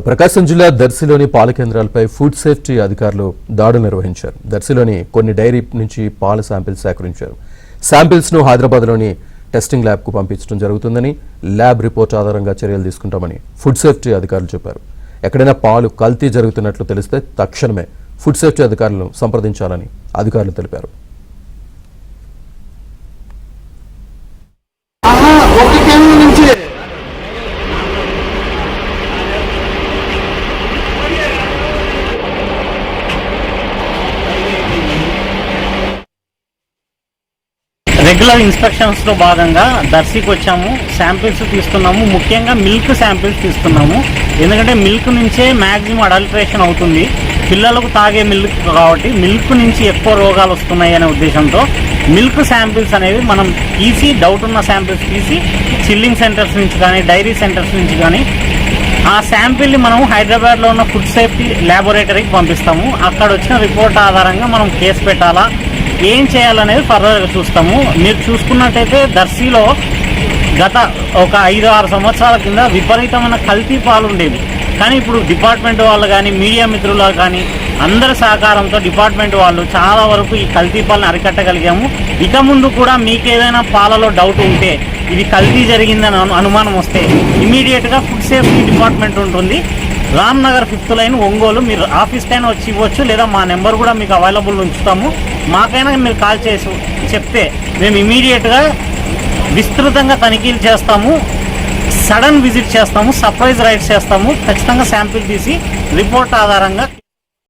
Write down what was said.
ప్రకాశం జిల్లా దర్శిలోని పాల కేంద్రాలపై food safety అధికారులు దాడులు నిర్వహించారు. దర్శిలోని కొన్ని డైరీ నుంచి పాల శాంపిల్స్ సేకరించారు. శాంపిల్స్ను హైదరాబాద్లోని టెస్టింగ్ ల్యాబ్కు పంపించడం జరుగుతుందని, ల్యాబ్ రిపోర్ట్ ఆధారంగా చర్యలు తీసుకుంటామని ఫుడ్ సేఫ్టీ అధికారులు చెప్పారు. ఎక్కడైనా పాలు కల్తీ జరుగుతున్నట్లు తెలిస్తే తక్షణమే ఫుడ్ సేఫ్టీ అధికారులను సంప్రదించాలని అధికారులు తెలిపారు. రెగ్యులర్ ఇన్స్పెక్షన్స్ లో భాగంగా దర్శికి వచ్చాము. శాంపిల్స్ తీసుకున్నాము. ముఖ్యంగా మిల్క్ శాంపిల్స్ తీసుకున్నాము. ఎందుకంటే మిల్క్ నుంచే మ్యాక్సిమం అడల్ట్రేషన్ అవుతుంది. పిల్లలకు తాగే మిల్క్ కాబట్టి మిల్క్ నుంచి ఎక్కువ రోగాలు వస్తున్నాయి అనే ఉద్దేశంతో మిల్క్ శాంపిల్స్ అనేవి మనం తీసి, డౌట్ ఉన్న శాంపిల్స్ తీసి చిల్లింగ్ సెంటర్స్ నుంచి కానీ, డైరీ సెంటర్స్ నుంచి కానీ ఆ శాంపిల్ని మనం హైదరాబాద్లో ఉన్న ఫుడ్ సేఫ్టీ ల్యాబొరేటరీకి పంపిస్తాము. అక్కడ వచ్చిన రిపోర్ట్ ఆధారంగా మనం కేసు పెట్టాలా, ఏం చేయాలనేది ఫర్దర్గా చూస్తాము. మీరు చూసుకున్నట్టయితే దర్శిలో గత ఒక 5-6 సంవత్సరాల కింద విపరీతమైన కల్తీ పాలు ఉండేవి. కానీ ఇప్పుడు డిపార్ట్మెంట్ వాళ్ళు కానీ, మీడియా మిత్రులు కానీ అందరి సహకారంతో డిపార్ట్మెంట్ వాళ్ళు చాలా వరకు ఈ కల్తీ పాలను అరికట్టగలిగాము. ఇక ముందు కూడా మీకు ఏదైనా పాలలో డౌట్ ఉంటే, ఇది కల్తీ జరిగిందని అనుమానం వస్తే ఇమీడియట్గా ఫుడ్ సేఫ్టీ డిపార్ట్మెంట్ ఉంటుంది. Ram Nagar 5th line Ongole. మీరు ఆఫీస్కైనా వచ్చి ఇవ్వచ్చు, లేదా మా నెంబర్ కూడా మీకు అవైలబుల్ ఉంచుతాము. మాకైనా మీరు కాల్ చేసి చెప్తే మేము ఇమీడియట్గా విస్తృతంగా తనిఖీలు చేస్తాము, సడన్ విజిట్ చేస్తాము, సర్ప్రైజ్ రైడ్స్ చేస్తాము. ఖచ్చితంగా శాంపిల్ తీసి రిపోర్ట్ ఆధారంగా